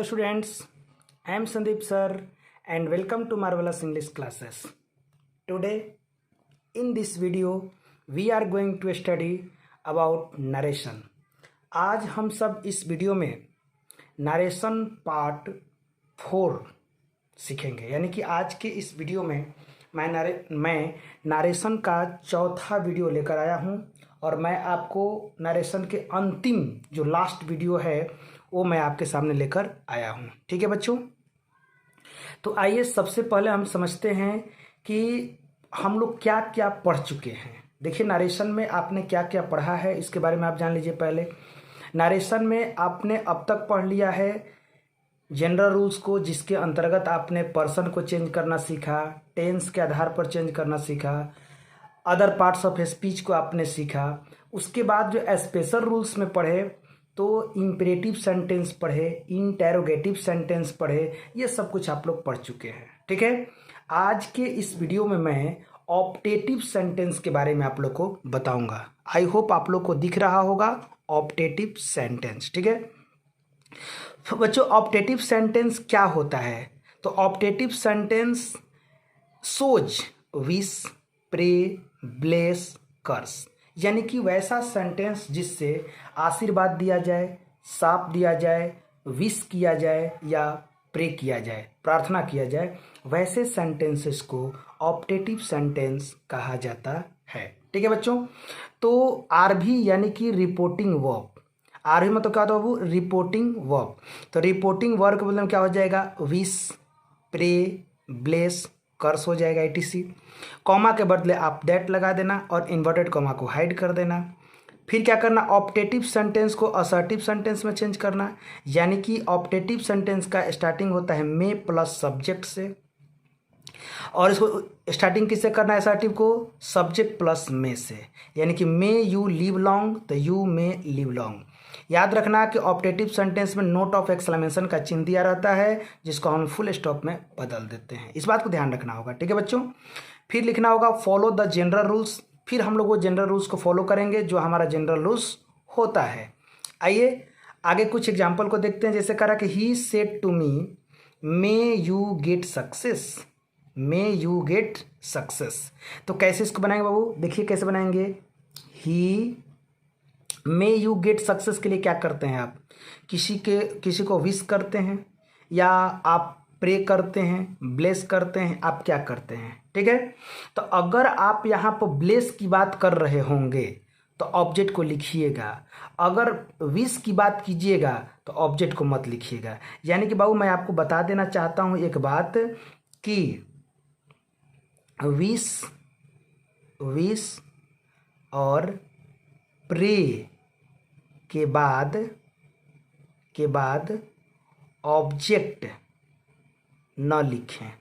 students, I am Sandeep sir and welcome to Marvelous English classes. Today in this video we are going to study about narration. आज हम सब इस video में narration part 4 सीखेंगे, यानी कि आज के इस वीडियो में मैं नरेशन का चौथा वीडियो लेकर आया हूं और मैं आपको नरेशन के अंतिम जो लास्ट वीडियो है वो मैं आपके सामने लेकर आया हूं। ठीक है बच्चों, तो आइए सबसे पहले हम समझते हैं कि हम लोग क्या क्या पढ़ चुके हैं। देखिए, नरेशन में आपने क्या क्या पढ़ा है इसके बारे में आप जान लीजिए। पहले नरेशन में आपने अब तक पढ़ लिया है जनरल रूल्स को, जिसके अंतर्गत आपने पर्सन को चेंज करना सीखा, टेंस के आधार पर चेंज करना सीखा, अदर पार्ट्स ऑफ स्पीच को आपने सीखा। उसके बाद जो स्पेशल रूल्स में पढ़े तो इम्परेटिव सेंटेंस पढ़े, इंटेरोगेटिव सेंटेंस पढ़े, ये सब कुछ आप लोग पढ़ चुके हैं। ठीक है, आज के इस वीडियो में मैं ऑप्टेटिव सेंटेंस के बारे में आप लोग को बताऊंगा। आई होप आप लोग को दिख रहा होगा ऑप्टेटिव सेंटेंस। ठीक है तो बच्चों, ऑप्टेटिव सेंटेंस क्या होता है? तो ऑप्टेटिव सेंटेंस सोज, विश, प्रे, ब्लेस, कर्स, यानी कि वैसा सेंटेंस जिससे आशीर्वाद दिया जाए, शाप दिया जाए, विश किया जाए या प्रे किया जाए, प्रार्थना किया जाए, वैसे सेंटेंसेस को ऑप्टेटिव सेंटेंस कहा जाता है। ठीक है बच्चों, तो आरवी यानी कि रिपोर्टिंग वर्ब, आरवी मतलब क्या होता है वो? Reporting verb. तो रिपोर्टिंग वर्ब का मतलब क्या हो जाएगा? विश, प्रे, ब्लेस, कर्स हो जाएगा etc। कॉमा के बदले आप दैट लगा देना और इन्वर्टेड कॉमा को हाइड कर देना। फिर क्या करना? ऑप्टेटिव सेंटेंस को असर्टिव सेंटेंस में चेंज करना, यानी कि ऑप्टेटिव सेंटेंस का स्टार्टिंग होता है मे प्लस सब्जेक्ट से, और इसको स्टार्टिंग किससे करना है? असर्टिव को सब्जेक्ट प्लस मे से, यानी कि मे यू लिव लॉन्ग तो यू मे लिव लॉन्ग। याद रखना कि ऑप्टेटिव सेंटेंस में नोट ऑफ एक्सक्लेमेशन का चिन्ह दिया रहता है, जिसको हम फुल स्टॉप में बदल देते हैं। इस बात को ध्यान रखना होगा। ठीक है बच्चों, फिर लिखना होगा फॉलो द जनरल रूल्स। फिर हम लोग वो जनरल रूल्स को फॉलो करेंगे जो हमारा जनरल रूल्स होता है। आइए आगे कुछ एग्जाम्पल को देखते हैं। जैसे करा कि he said to me may you get success, may you get success. तो कैसे इसको बनाएंगे बाबू? देखिए कैसे बनाएंगे। He may you get success के लिए क्या करते हैं आप? किसी को विश करते हैं, या आप प्रे करते हैं, ब्लेस करते हैं, आप क्या करते हैं? ठीक है, तो अगर आप यहाँ पर ब्लेस की बात कर रहे होंगे तो ऑब्जेक्ट को लिखिएगा, अगर विश की बात कीजिएगा तो ऑब्जेक्ट को मत लिखिएगा। यानी कि बाबू मैं आपको बता देना चाहता हूँ एक बात कि विश और प्रे के बाद ऑब्जेक्ट न लिखें,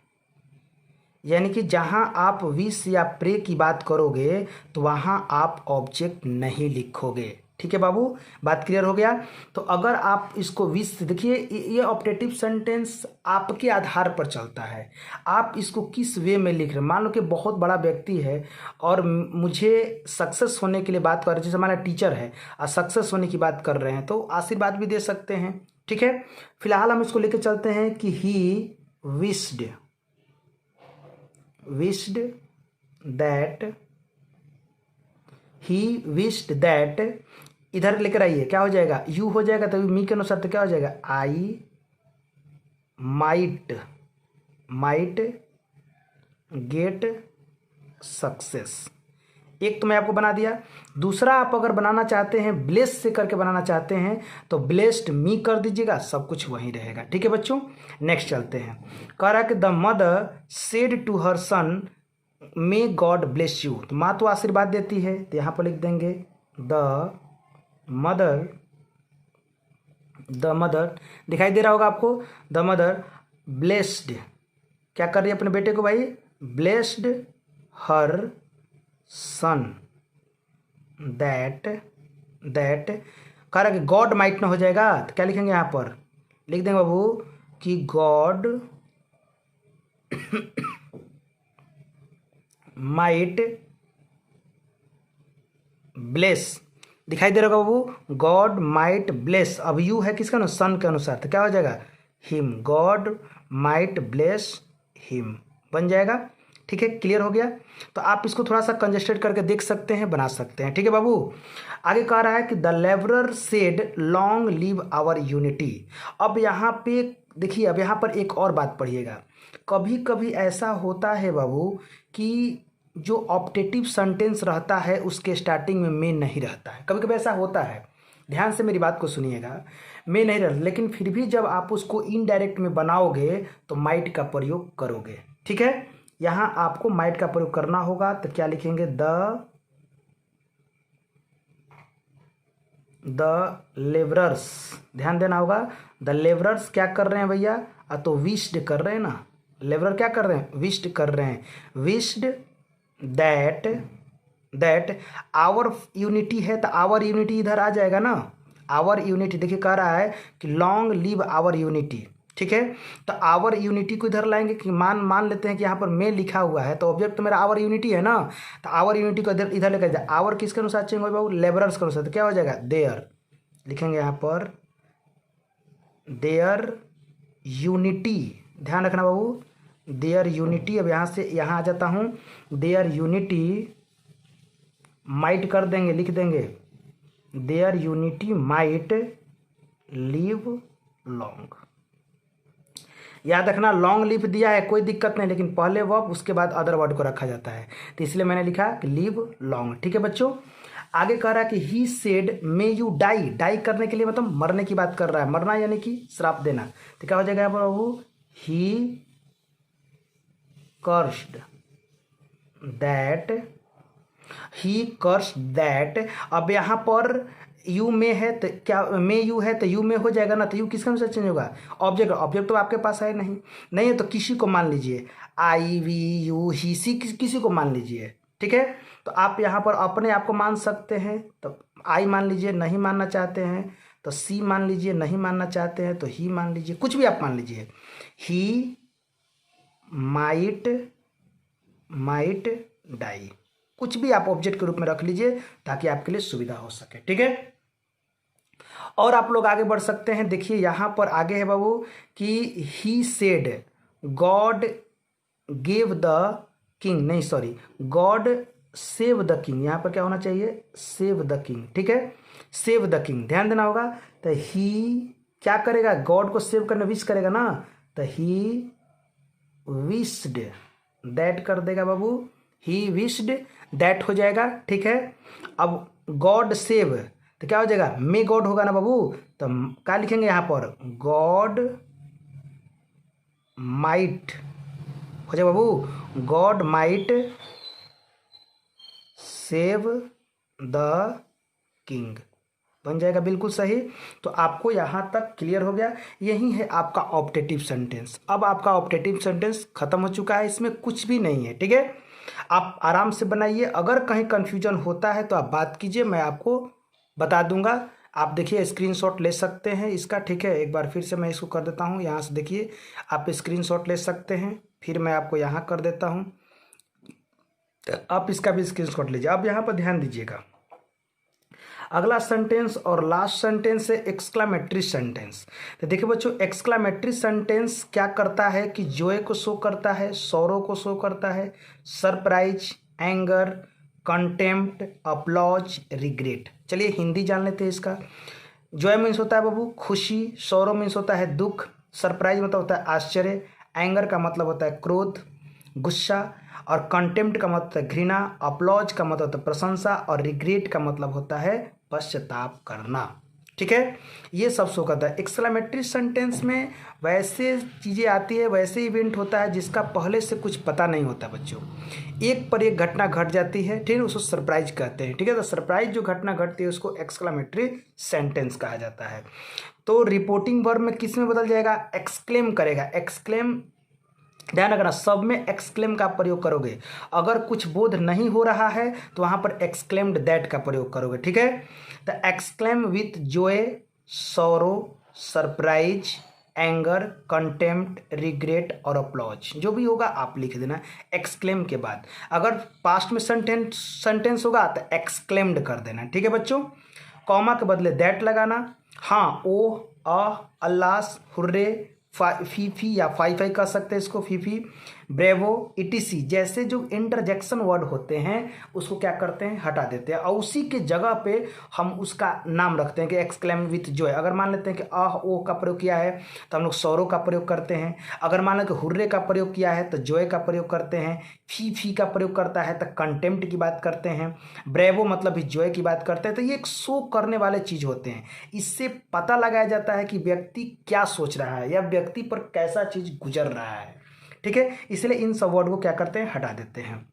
यानी कि जहां आप विश या प्रे की बात करोगे तो वहां आप ऑब्जेक्ट नहीं लिखोगे। ठीक है बाबू, बात क्लियर हो गया? तो अगर आप इसको विश, देखिए ये ऑप्टेटिव सेंटेंस आपके आधार पर चलता है, आप इसको किस वे में लिख रहे हैं। मान लो कि बहुत बड़ा व्यक्ति है और मुझे सक्सेस होने के लिए बात कर रहे हैं, जैसे हमारा टीचर है और सक्सेस होने की बात कर रहे हैं, तो आशीर्वाद भी दे सकते हैं। ठीक है, फिलहाल हम इसको लेके चलते हैं कि ही विश्ड दैट, इधर लेकर आइए, क्या हो जाएगा? यू हो जाएगा, तभी मी के अनुसार तो क्या हो जाएगा? I might get success. एक तो मैं आपको बना दिया। दूसरा, आप अगर बनाना चाहते हैं ब्लेस से करके बनाना चाहते हैं तो ब्लेस्ड मी कर दीजिएगा, सब कुछ वहीं रहेगा। ठीक है बच्चों, नेक्स्ट चलते हैं। कह रहा है कि the mother said to her son may God bless you. तो माँ तो आशीर्वाद देती है, तो यहाँ पर लिख देंगे द मदर, दिखाई दे रहा होगा आपको। द मदर ब्लेस्ड, क्या कर रही है अपने बेटे को भाई? ब्लेस्ड हर सन दैट कह रहा कि गॉड माइट ना हो जाएगा, तो क्या लिखेंगे यहाँ पर? लिख देंगे बाबू कि गॉड माइट ब्लेस। दिखाई दे रहा होगा बाबू, गॉड माइट ब्लेस। अब यू है किसका ना? सन के अनुसार, तो क्या हो जाएगा? Him, God might bless him बन जाएगा। ठीक है, क्लियर हो गया। तो आप इसको थोड़ा सा कंजेस्टेड करके देख सकते हैं, बना सकते हैं। ठीक है बाबू, आगे कह रहा है कि the labourer said long live our unity. अब यहाँ पे देखिए, अब यहाँ पर एक और बात पढ़िएगा। कभी कभी ऐसा होता है बाबू कि जो ऑप्टेटिव सेंटेंस रहता है उसके स्टार्टिंग में मे नहीं रहता है, कभी कभी ऐसा होता है। ध्यान से मेरी बात को सुनिएगा, मे नहीं रहता, लेकिन फिर भी जब आप उसको इनडायरेक्ट में बनाओगे तो माइट का प्रयोग करोगे। ठीक है, यहाँ आपको माइट का प्रयोग करना होगा। तो क्या लिखेंगे, द लेबरर्स, ध्यान देना होगा। द लेबरर्स क्या कर रहे हैं भैया, तो विश्ड कर रहे हैं ना। लेबरर क्या कर रहे हैं, विश्ड कर रहे हैं। विश्ड दैट आवर यूनिटी है, तो आवर यूनिटी इधर आ जाएगा ना। आवर यूनिटी देखिए कह रहा है कि लॉन्ग लिव आवर यूनिटी। ठीक है, तो आवर यूनिटी को इधर लाएंगे कि मान लेते हैं कि यहाँ पर मे लिखा हुआ है, तो ऑब्जेक्ट तो मेरा आवर यूनिटी है ना। तो आवर यूनिटी को इधर लेकर जाए। आवर किसके अनुसार चेंज होगा बाबू, लेबरर्स के अनुसार। तो क्या हो जाएगा, देयर लिखेंगे यहाँ पर, देयर यूनिटी। ध्यान रखना बाबू, देयर यूनिटी। अब यहाँ से यहाँ आ जाता हूँ, देयर यूनिटी माइट कर देंगे, लिख देंगे there unity might live long. याद रखना, लॉन्ग लिव दिया है कोई दिक्कत नहीं, लेकिन पहले वर्ब उसके बाद अदर वर्ड को रखा जाता है, तो इसलिए मैंने लिखा कि लिव लॉन्ग। ठीक है बच्चों, आगे कह रहा है कि he said may you die. Die करने के लिए मतलब मरने की बात कर रहा है, मरना यानी कि श्राप देना। तो क्या हो जाएगा बाबू, ही कर्स्ड दैट। अब यहाँ पर यू में है, तो क्या मे यू है तो यू में हो जाएगा ना। तो यू किसके अनुसार चेंज होगा, ऑब्जेक्ट तो आपके पास है नहीं है, तो किसी को मान लीजिए, आई वी यू ही सी, किसी को मान लीजिए। ठीक है, तो आप यहाँ पर अपने आप को मान सकते हैं, तो आई मान लीजिए, नहीं मानना चाहते हैं तो सी मान लीजिए, नहीं मानना चाहते हैं तो ही मान लीजिए, कुछ भी आप मान लीजिए। ही माइट डाई, कुछ भी आप ऑब्जेक्ट के रूप में रख लीजिए ताकि आपके लिए सुविधा हो सके। ठीक है, और आप लोग आगे बढ़ सकते हैं। देखिए यहाँ पर आगे है बाबू कि he said God gave the king, नहीं sorry, God save the king. यहाँ पर क्या होना चाहिए, सेव द किंग। ठीक है, सेव द किंग, ध्यान देना होगा। तो ही क्या करेगा, गॉड को सेव करने विश करेगा ना, तो ही विश्ड दैट कर देगा बाबू, ही विश्ड दैट हो जाएगा। ठीक है, अब गॉड सेव, तो क्या हो जाएगा, मे गॉड होगा ना बाबू, तो क्या लिखेंगे यहाँ पर, गॉड माइट हो जाएगा बाबू, God might save the king बन जाएगा, बिल्कुल सही। तो आपको यहाँ तक क्लियर हो गया, यही है आपका ऑप्टेटिव सेंटेंस। अब आपका ऑप्टेटिव सेंटेंस खत्म हो चुका है, इसमें कुछ भी नहीं है। ठीक है, आप आराम से बनाइए, अगर कहीं कंफ्यूजन होता है तो आप बात कीजिए, मैं आपको बता दूंगा। आप देखिए स्क्रीनशॉट ले सकते हैं इसका। ठीक है, एक बार फिर से मैं इसको कर देता हूँ, यहाँ से देखिए आप स्क्रीनशॉट ले सकते हैं, फिर मैं आपको यहाँ कर देता हूँ, आप इसका भी स्क्रीनशॉट लीजिए। अब यहाँ पर ध्यान दीजिएगा, अगला सेंटेंस और लास्ट सेंटेंस है एक्सक्लामेटरी सेंटेंस। तो देखिए बच्चों, एक्सक्लामेटरी सेंटेंस क्या करता है कि जॉय को शो करता है, सौरो को शो करता है, surprise, anger, contempt, applause, regret. चलिए हिंदी जान लेते हैं इसका। जॉय मीन्स होता है बाबू खुशी, सौरो मीन्स होता है दुख, सरप्राइज मतलब होता है आश्चर्य, एंगर का मतलब होता है क्रोध, गुस्सा, और कंटेम्प्ट का मतलब होता है घृणा, अपलॉज का मतलब होता है प्रशंसा, और रिग्रेट का मतलब होता है पश्चाताप करना। ठीक है, ये सब शो करता है। एक्सक्लेमेटरी सेंटेंस में वैसे चीज़ें आती है, वैसे इवेंट होता है जिसका पहले से कुछ पता नहीं होता बच्चों, एक पर एक घटना घट जाती है, ठीक है, उसको सरप्राइज कहते हैं। ठीक है, तो सरप्राइज जो घटना घटती है उसको एक्सक्लेमेटरी सेंटेंस कहा जाता है। तो रिपोर्टिंग वर्ब में किस में बदल जाएगा, एक्सक्लेम करेगा। एक्सक्लेम, ध्यान रखना, सब में एक्सक्लेम का प्रयोग करोगे। अगर कुछ बोध नहीं हो रहा है तो वहां पर एक्सक्लेम्ड दैट का प्रयोग करोगे। ठीक है, तो exclaim with Joy, sorrow, surprise, anger, contempt, regret और अपलॉज, जो भी होगा आप लिख देना एक्सक्लेम के बाद। अगर पास्ट में सेंटेंस होगा तो एक्सक्लेम्ड कर देना। ठीक है बच्चों, कॉमा के बदले दैट लगाना। हाँ, ओ, अ, अल्लास, हुर्रे, फीफी या फाई फाई कह सकते हैं इसको, फीफी, ब्रेवो, इटीसी जैसे जो इंटरजेक्शन वर्ड होते हैं उसको क्या करते हैं, हटा देते हैं और उसी के जगह पे हम उसका नाम रखते हैं कि एक्सक्लेम विथ जॉय। अगर मान लेते हैं कि आह ओ का प्रयोग किया है तो हम लोग सौरो का प्रयोग करते हैं। अगर मान लें कि हुर्रे का प्रयोग किया है तो जॉय का प्रयोग करते हैं। फी का प्रयोग करता है तो कंटेम्प्ट की बात करते हैं। ब्रेवो मतलब भी जॉय की बात करते हैं। तो ये एक शो करने वाले चीज़ होते हैं। इससे पता लगाया जाता है कि व्यक्ति क्या सोच रहा है या व्यक्ति पर कैसा चीज़ गुजर रहा है। ठीक है, इसलिए इन सब वर्ड को क्या करते हैं, हटा देते हैं।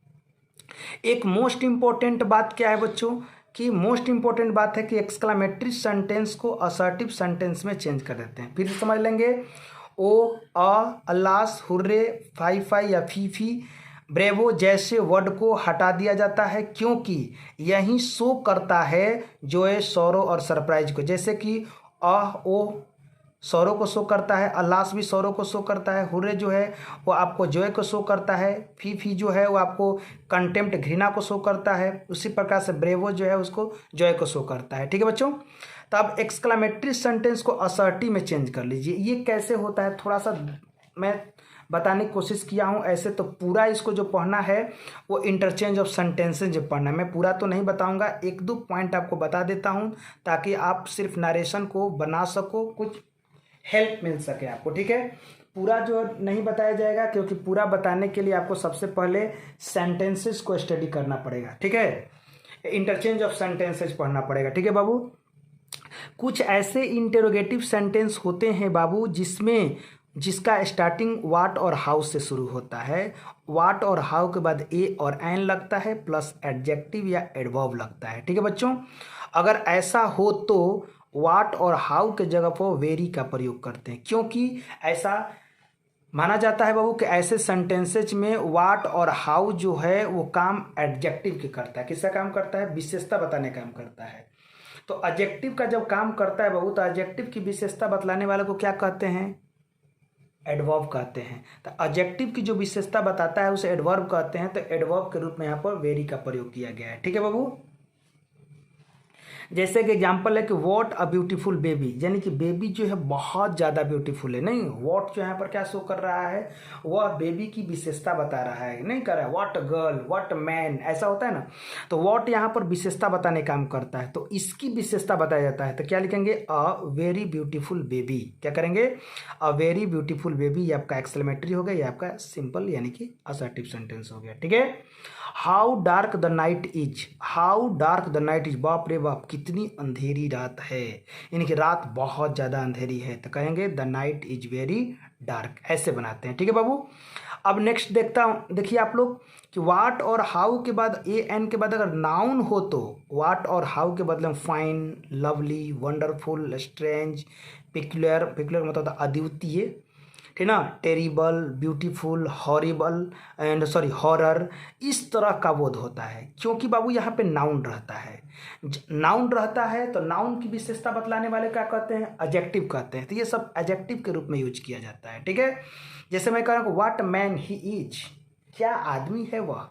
एक मोस्ट इंपॉर्टेंट बात क्या है बच्चों, कि मोस्ट इंपॉर्टेंट बात है कि एक्सक्लामेटरी सेंटेंस को असर्टिव सेंटेंस में चेंज कर देते हैं। फिर समझ लेंगे, ओ, अल्लास, हुर्रे, फाई फाई या फीफी, ब्रेवो जैसे वर्ड को हटा दिया जाता है क्योंकि यही शो करता है जोए, सौरो और सरप्राइज को। जैसे कि ओ सौरों को शो करता है, अल्लास भी सौरों को शो करता है, हुर्रे जो है वो आपको जॉय को शो करता है, फी जो है वो आपको कंटेम्प्ट घृणा को शो करता है। उसी प्रकार से ब्रेवो जो है उसको जॉय को शो करता है। ठीक है बच्चों, तो अब एक्सक्लामेटरी सेंटेंस को असर्टिव में चेंज कर लीजिए। ये कैसे होता है थोड़ा सा मैं बताने की कोशिश किया हूँ। ऐसे तो पूरा इसको जो पढ़ना है वो इंटरचेंज ऑफ सेंटेंसेज जो पढ़ना है, मैं पूरा तो नहीं बताऊंगा, एक दो पॉइंट आपको बता देता हूँ ताकि आप सिर्फ नरेशन को बना सको, कुछ हेल्प मिल सके आपको। ठीक है, पूरा जो नहीं बताया जाएगा क्योंकि पूरा बताने के लिए आपको सबसे पहले सेंटेंसेस को स्टडी करना पड़ेगा। ठीक है, इंटरचेंज ऑफ सेंटेंसेस पढ़ना पड़ेगा। ठीक है बाबू, कुछ ऐसे इंटेरोगेटिव सेंटेंस होते हैं बाबू जिसका स्टार्टिंग वाट और हाउ से शुरू होता है। वाट और हाउ के बाद ए और एन लगता है प्लस एडजेक्टिव या एडवर्ब लगता है। ठीक है बच्चों, अगर ऐसा हो तो वाट और हाउ के जगह पर वेरी का प्रयोग करते हैं क्योंकि ऐसा माना जाता है बाबू कि ऐसे सेंटेंसेज में वाट और हाउ जो है वो काम एडजेक्टिव के करता है। किसका काम करता है, विशेषता बताने का काम करता है। तो एडजेक्टिव का जब काम करता है बाबू तो एडजेक्टिव की विशेषता बतलाने वाले को क्या कहते हैं, एडवर्ब कहते हैं। तो एडजेक्टिव की जो विशेषता बताता है उसे एडवर्ब कहते हैं। तो एडवर्ब के रूप में यहाँ पर वेरी का प्रयोग किया गया है। ठीक है बाबू, जैसे कि एग्जाम्पल है कि वॉट अ ब्यूटीफुल बेबी, यानी कि बेबी जो है बहुत ज़्यादा ब्यूटीफुल है। नहीं, वॉट जो यहाँ पर क्या शो कर रहा है, वह बेबी की विशेषता बता रहा है, नहीं कर रहा है what a girl, what a man, ऐसा होता है ना। तो वॉट यहाँ पर विशेषता बताने का काम करता है, तो इसकी विशेषता बताया जाता है। तो क्या लिखेंगे, अ वेरी ब्यूटीफुल बेबी। क्या करेंगे, अ वेरी ब्यूटीफुल बेबी। ये आपका एक्सक्लेमेटरी हो गया, ये आपका सिंपल यानी कि असर्टिव सेंटेंस हो गया। ठीक है, how dark the night is, how dark the night is, बाप रे बाप कितनी अंधेरी रात है, यानी कि रात बहुत ज़्यादा अंधेरी है। तो कहेंगे the night is very dark, ऐसे बनाते हैं। ठीक है बाबू, अब नेक्स्ट देखता हूँ, देखिए आप लोग कि वाट और हाउ के बाद ए एन के बाद अगर नाउन हो तो वाट और हाउ के बदले में fine, lovely, wonderful, strange, peculiar, peculiar मतलब अद्वितीय, ठीक ना, terrible, beautiful, horrible and sorry horror, इस तरह का बोध होता है क्योंकि बाबू यहाँ पे नाउन रहता है। नाउन रहता है तो नाउन की विशेषता बतलाने वाले क्या कहते हैं, एडजेक्टिव कहते हैं। तो ये सब एडजेक्टिव के रूप में यूज किया जाता है। ठीक है, जैसे मैं कह रहा हूँ व्हाट मैन ही इज, क्या आदमी है वह,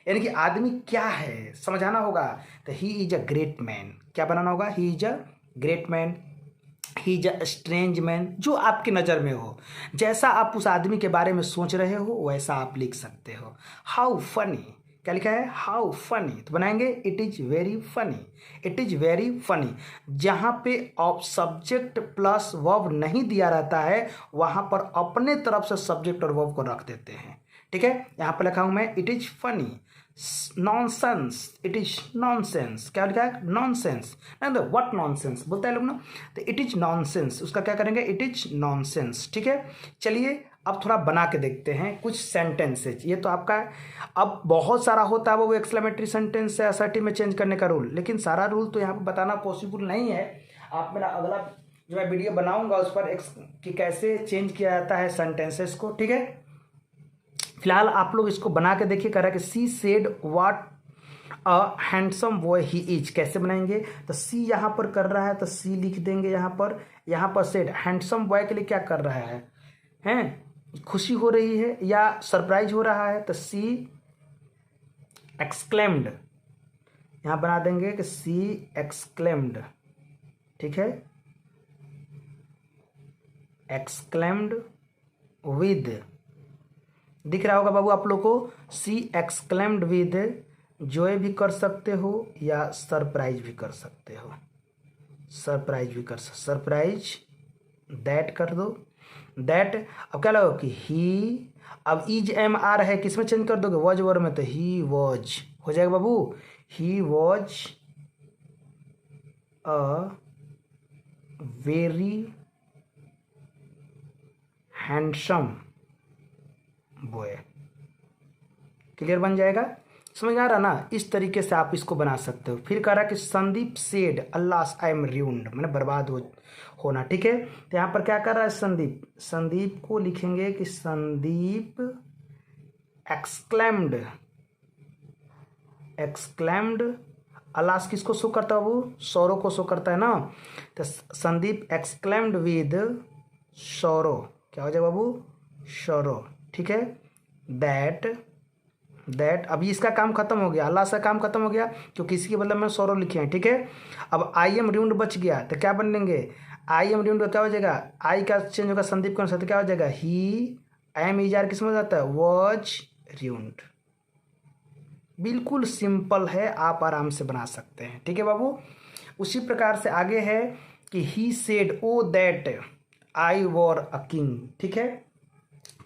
यानी कि आदमी क्या है समझाना होगा। तो he is a great man, क्या बनाना होगा, he is a great man, he is a strange man, जो आपकी नज़र में हो, जैसा आप उस आदमी के बारे में सोच रहे हो वैसा आप लिख सकते हो। हाउ फनी, क्या लिखा है, हाउ फनी, तो बनाएंगे it is very funny, it is very funny. जहाँ पे ऑफ सब्जेक्ट प्लस वर्ब नहीं दिया रहता है वहाँ पर अपने तरफ से सब्जेक्ट और वर्ब को रख देते हैं। ठीक है, यहाँ पर लिखा हूँ मैं it is funny, nonsense, it is nonsense, क्या लिखा है, नॉनसेंस, नहीं तो व्हाट नॉनसेंस बोलता है लोग ना, तो इट इज नॉनसेंस, उसका क्या करेंगे, इट इज नॉनसेंस। ठीक है, चलिए अब थोड़ा बना के देखते हैं कुछ सेंटेंसेज। ये तो आपका अब बहुत सारा होता है वो एक्सक्लेमेटरी सेंटेंस से असर्टिव में चेंज करने का रूल, लेकिन सारा रूल तो यहाँ पर बताना पॉसिबल नहीं है। आप मेरा अगला जो मैं वीडियो बनाऊंगा उस पर कि कैसे चेंज किया जाता है सेंटेंसेस को। ठीक है, फिलहाल आप लोग इसको बना के देखिए। कह रहा है कि she said what a handsome boy he is, कैसे बनाएंगे, तो सी यहाँ पर कर रहा है तो सी लिख देंगे यहाँ पर सेड, हैंडसम बॉय के लिए क्या कर रहा है, हैं खुशी हो रही है या सरप्राइज हो रहा है, तो सी एक्सक्लेम्ड, यहाँ बना देंगे कि सी एक्सक्लेम्ड। ठीक है, एक्सक्लेम्ड विद, दिख रहा होगा बाबू आप लोग को, शी एक्सक्लेम्ड विद जॉय भी कर सकते हो या सरप्राइज भी कर सकते हो, सरप्राइज भी कर सकते, सरप्राइज दैट कर दो, दैट। अब क्या लगो कि ही, अब इज एम आ रहा है, किसमें चेंज कर दोगे, वॉज वर्ड में, तो ही वॉज हो जाएगा बाबू, he was a very handsome boy. Clear बन जाएगा, समझ आ रहा ना। इस तरीके से आप इसको बना सकते हो। फिर कह रहा कि Sandeep said Allah I am ruined, मैंने बर्बाद होना, ठीक है। तो यहाँ पर क्या कर रहा है संदीप, संदीप को लिखेंगे कि संदीप एक्सक्लेम्ड, एक्सक्लेम्ड, अल्लाह किसको शो करता है, वो सौरो को शो करता है ना, तो संदीप एक्सक्लेम्ड विद सौरो, क्या हो जाएगा बाबू, सौरो, ठीक है। दैट अभी इसका काम खत्म हो गया, अल्लाह से काम खत्म हो गया, क्योंकि इसी के बदले में सौरव लिखे हैं, ठीक है। अब आई एम रूइंड बच गया, तो क्या बन लेंगे, आई एम रूइंड क्या हो जाएगा, आई का चेंज होगा संदीप के अनुसार, तो क्या हो जाएगा, ही एम इजार किसमें हो जाता है, वॉज रूइंड। बिल्कुल सिंपल है, आप आराम से बना सकते हैं, ठीक है बाबू। उसी प्रकार से आगे है कि he said O that I were a king, ठीक है।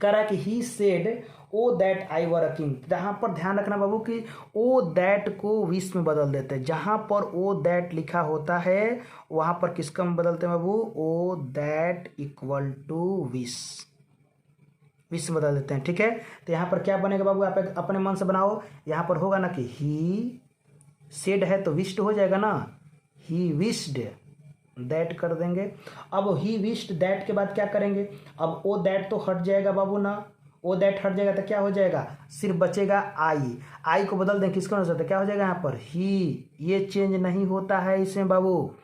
कह रहा है कि he said O that I were a king. जहाँ पर ध्यान रखना बाबू कि ओ दैट को विश में बदल देते हैं, जहाँ पर ओ दैट लिखा होता है वहाँ पर किसका में बदलते हैं बाबू, O that equal to wish, wish में बदल देते हैं, ठीक है। तो यहाँ पर क्या बनेगा बाबू, आप अपने मन से बनाओ। यहाँ पर होगा ना कि ही सेड है तो विश्ड हो जाएगा ना, ही विश्ड दैट कर देंगे। अब ही विश्ड दैट के बाद क्या करेंगे, अब ओ दैट तो हट जाएगा बाबू ना, ओ दैट हट जाएगा तो क्या हो जाएगा, सिर्फ बचेगा आई को बदल दें किसको अनुसार, तो क्या हो जाएगा यहाँ पर ही, ये चेंज नहीं होता है इसमें बाबू,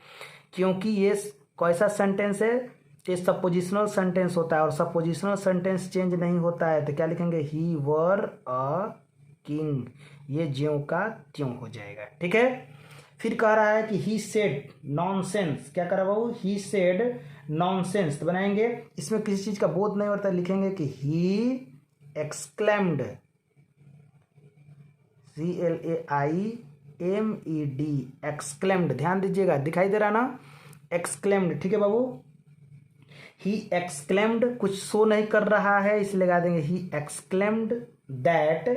क्योंकि ये कैसा सेंटेंस है, ये सपोजिशनल सेंटेंस होता है, और सपोजिशनल सेंटेंस चेंज नहीं होता है, तो क्या लिखेंगे, ही वर अ किंग, ये ज्यों का त्यों हो जाएगा, ठीक है। फिर कह रहा है कि ही सेड नॉनसेंस, क्या कर रहा है बाबू, ही सेड नॉनसेंस, तो बनाएंगे इसमें किसी चीज का बोध नहीं होता, लिखेंगे कि ही एक्सक्लेम्ड, CLAIMED, एक्सक्लेम्ड, ध्यान दीजिएगा, दिखाई दे रहा ना, एक्सक्लेम्ड, ठीक है बाबू। ही एक्सक्लेम्ड कुछ शो नहीं कर रहा है, इसलिए लगा देंगे ही एक्सक्लेम्ड दैट,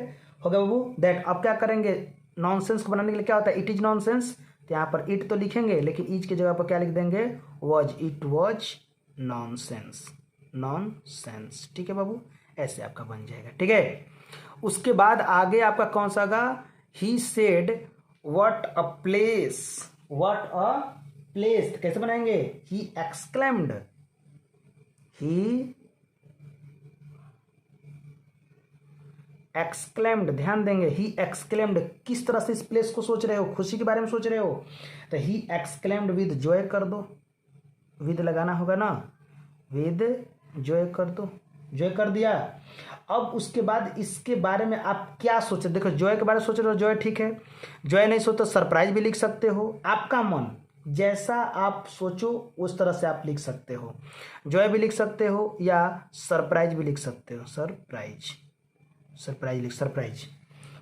हो गया बाबू दैट। अब क्या करेंगे, नॉनसेंस को बनाने के लिए क्या होता है, इट इज नॉनसेंस, तो यहाँ पर इट तो लिखेंगे, लेकिन इज की जगह पर क्या लिख देंगे, was, it was nonsense, nonsense, ठीक है बाबू, ऐसे आपका बन जाएगा, ठीक है। उसके बाद आगे आपका कौन सा आगा, he said what a place, what a place, तो कैसे बनाएंगे, ही एक्सक्लेम्ड, ही एक्सक्लेम्ड, ध्यान देंगे, ही एक्सक्लेम्ड, किस तरह से इस प्लेस को सोच रहे हो, खुशी के बारे में सोच रहे हो, तो ही एक्सक्लेम्ड विद जॉय कर दो, विद लगाना होगा ना, विद जॉय कर दो, जॉय कर दिया। अब उसके बाद इसके बारे में आप क्या सोचे, देखो जॉय के बारे में सोच रहे हो, जॉय ठीक है, जॉय नहीं सोचो तो सरप्राइज भी लिख सकते हो, आपका मन जैसा आप सोचो उस तरह से आप लिख सकते हो, जॉय भी लिख सकते हो या सरप्राइज भी लिख सकते हो, सरप्राइज, सरप्राइज लिख, सरप्राइज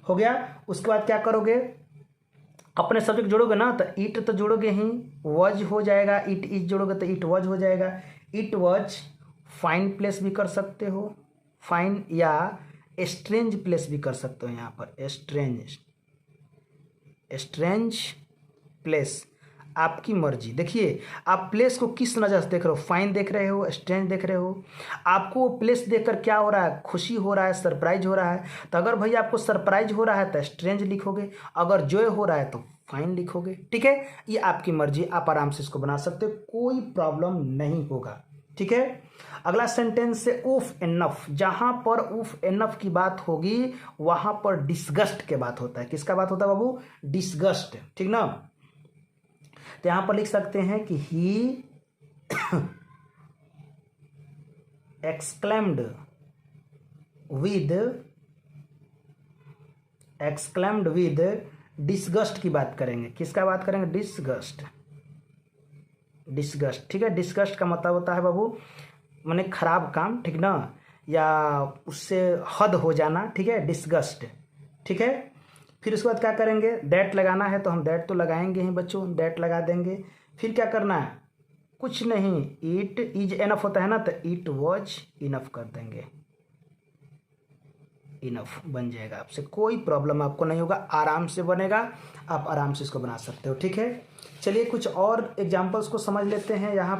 हो गया। उसके बाद क्या करोगे, अपने सब्जेक्ट जोड़ोगे ना, तो इट तो जोड़ोगे ही, वॉज हो जाएगा, इट इज जोड़ोगे तो इट वॉज हो जाएगा, इट वॉज फाइन प्लेस भी कर सकते हो, फाइन, या स्ट्रेंज प्लेस भी कर सकते हो, यहाँ पर स्ट्रेंज, स्ट्रेंज प्लेस, आपकी मर्जी। देखिए आप प्लेस को किस नज़र से देख रहे हो, फाइन देख रहे हो, स्ट्रेंज देख रहे हो, आपको वो प्लेस देखकर क्या हो रहा है, खुशी हो रहा है, सरप्राइज हो रहा है, तो अगर भैया आपको सरप्राइज हो रहा है तो स्ट्रेंज लिखोगे, अगर जॉय हो रहा है तो फाइन लिखोगे, ठीक है। ये आपकी मर्जी, आप आराम से इसको बना सकते हो, कोई प्रॉब्लम नहीं होगा, ठीक है। अगला सेंटेंस से उफ एनफ, जहां पर उफ एनफ की बात होगी वहां पर डिसगस्ट के बात होता है, किसका बात होता है बाबू, डिसगस्ट, ठीक ना। तो यहां पर लिख सकते हैं कि ही एक्सक्लेम्ड विद डिसगस्ट की बात करेंगे, किसका बात करेंगे, डिसगस्ट, डिसगस्ट, ठीक है। डिसगस्ट का मतलब होता है बाबू माने खराब काम, ठीक ना, या उससे हद हो जाना, ठीक है, डिस्गस्ट, ठीक है। फिर उसके बाद क्या करेंगे, दैट लगाना है तो हम दैट तो लगाएंगे ही बच्चों, दैट लगा देंगे। फिर क्या करना है, कुछ नहीं, इट इज इनफ होता है ना, तो इट वॉज इनफ कर देंगे, इनफ बन जाएगा। आपसे कोई प्रॉब्लम आपको नहीं होगा, आराम से बनेगा, आप आराम से इसको बना सकते हो, ठीक है। चलिए कुछ और एग्जाम्पल्स को समझ लेते हैं। यहाँ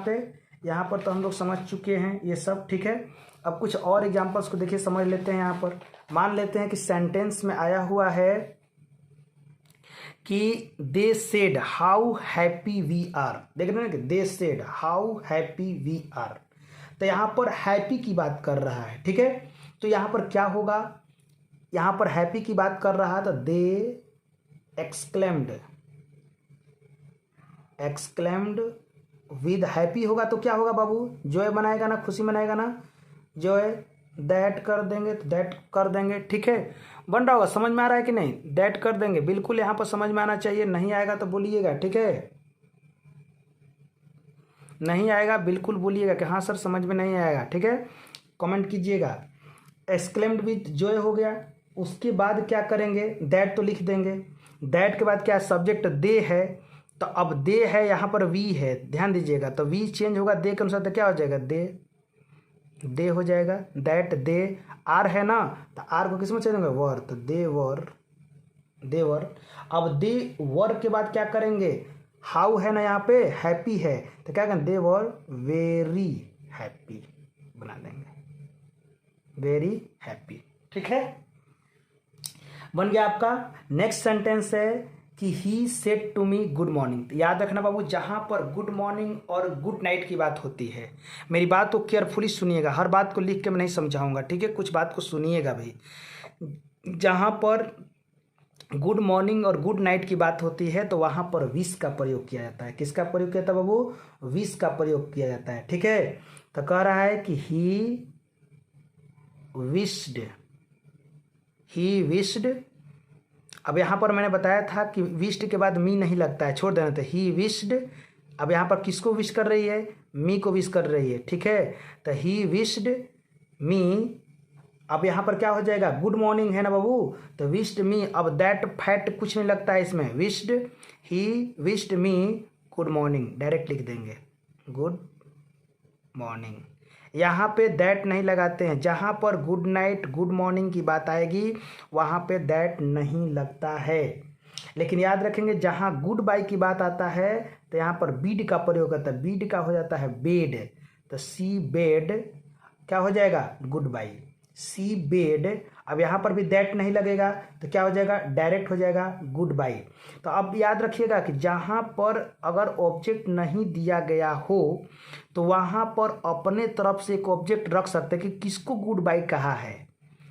पर तो हम लोग समझ चुके हैं ये सब, ठीक है। अब कुछ और एग्जाम्पल्स को देखिए, समझ लेते हैं। यहाँ पर मान लेते हैं कि सेंटेंस में आया हुआ है कि they said how happy we are, देख रहे हैं कि they said how happy we are, तो यहाँ पर हैप्पी की बात कर रहा है, ठीक है। तो यहाँ पर क्या होगा, यहाँ पर हैप्पी की बात कर रहा है तो दे एक्सक्लेम्ड विद हैप्पी होगा तो क्या होगा बाबू, जॉय बनाएगा ना, खुशी मनाएगा ना, जॉय। दैट कर देंगे तो दैट कर देंगे, ठीक है। बन रहा होगा, समझ में आ रहा है कि नहीं, दैट कर देंगे, बिल्कुल यहाँ पर समझ में आना चाहिए। नहीं आएगा तो बोलिएगा, ठीक है, नहीं आएगा बिल्कुल बोलिएगा कि हाँ सर समझ में नहीं आएगा, ठीक है, कमेंट कीजिएगा। एक्सक्लेम्ड विद जॉय हो गया, उसके बाद क्या करेंगे, दैट तो लिख देंगे। दैट के बाद क्या, सब्जेक्ट दे है, तो अब दे है, यहाँ पर वी है, ध्यान दीजिएगा, तो वी चेंज होगा दे के अनुसार, तो क्या हो जाएगा, दे हो जाएगा। दैट दे, आर है ना, तो आर को किस में चेंज होगा, वर, तो दे वर। अब दे वर के बाद क्या करेंगे, हाउ है ना, यहाँ पे हैप्पी है, तो क्या करेंगे, दे वर वेरी हैप्पी बना देंगे, वेरी हैप्पी, ठीक है, बन गया आपका। नेक्स्ट सेंटेंस है कि he said to me good morning. याद रखना बाबू, जहां पर गुड मॉर्निंग और गुड नाइट की बात होती है, मेरी बात को केयरफुली सुनिएगा, हर बात को लिख के मैं नहीं समझाऊंगा, ठीक है, कुछ बात को सुनिएगा भाई। जहां पर गुड मॉर्निंग और गुड नाइट की बात होती है तो वहां पर विश का प्रयोग किया जाता है। किसका प्रयोग किया जाता है बाबू, विश का प्रयोग किया जाता है, ठीक है। तो कह रहा है कि ही विश्ड। अब यहाँ पर मैंने बताया था कि विश्ड के बाद मी नहीं लगता है, छोड़ देना, तो ही विश्ड। अब यहाँ पर किसको विश कर रही है, मी को विश कर रही है, ठीक है, तो ही विश्ड मी। अब यहाँ पर क्या हो जाएगा, गुड मॉर्निंग है ना बाबू, तो विश्ड मी, अब दैट फैट कुछ नहीं लगता है इसमें, wished, he wished me good morning, direct लिख देंगे गुड मॉर्निंग। यहाँ पे दैट नहीं लगाते हैं, जहाँ पर गुड नाइट गुड मॉर्निंग की बात आएगी वहाँ पे दैट नहीं लगता है। लेकिन याद रखेंगे, जहाँ गुड बाय की बात आता है तो यहाँ पर बीड का प्रयोग होता है, बीड का हो जाता है बेड, तो सी बेड क्या हो जाएगा, गुड बाय, सी बेड। अब यहाँ पर भी दैट नहीं लगेगा तो क्या हो जाएगा, डायरेक्ट हो जाएगा गुड बाय। तो अब याद रखिएगा कि जहाँ पर अगर ऑब्जेक्ट नहीं दिया गया हो तो वहाँ पर अपने तरफ से एक ऑब्जेक्ट रख सकते हैं कि किसको गुड बाय कहा है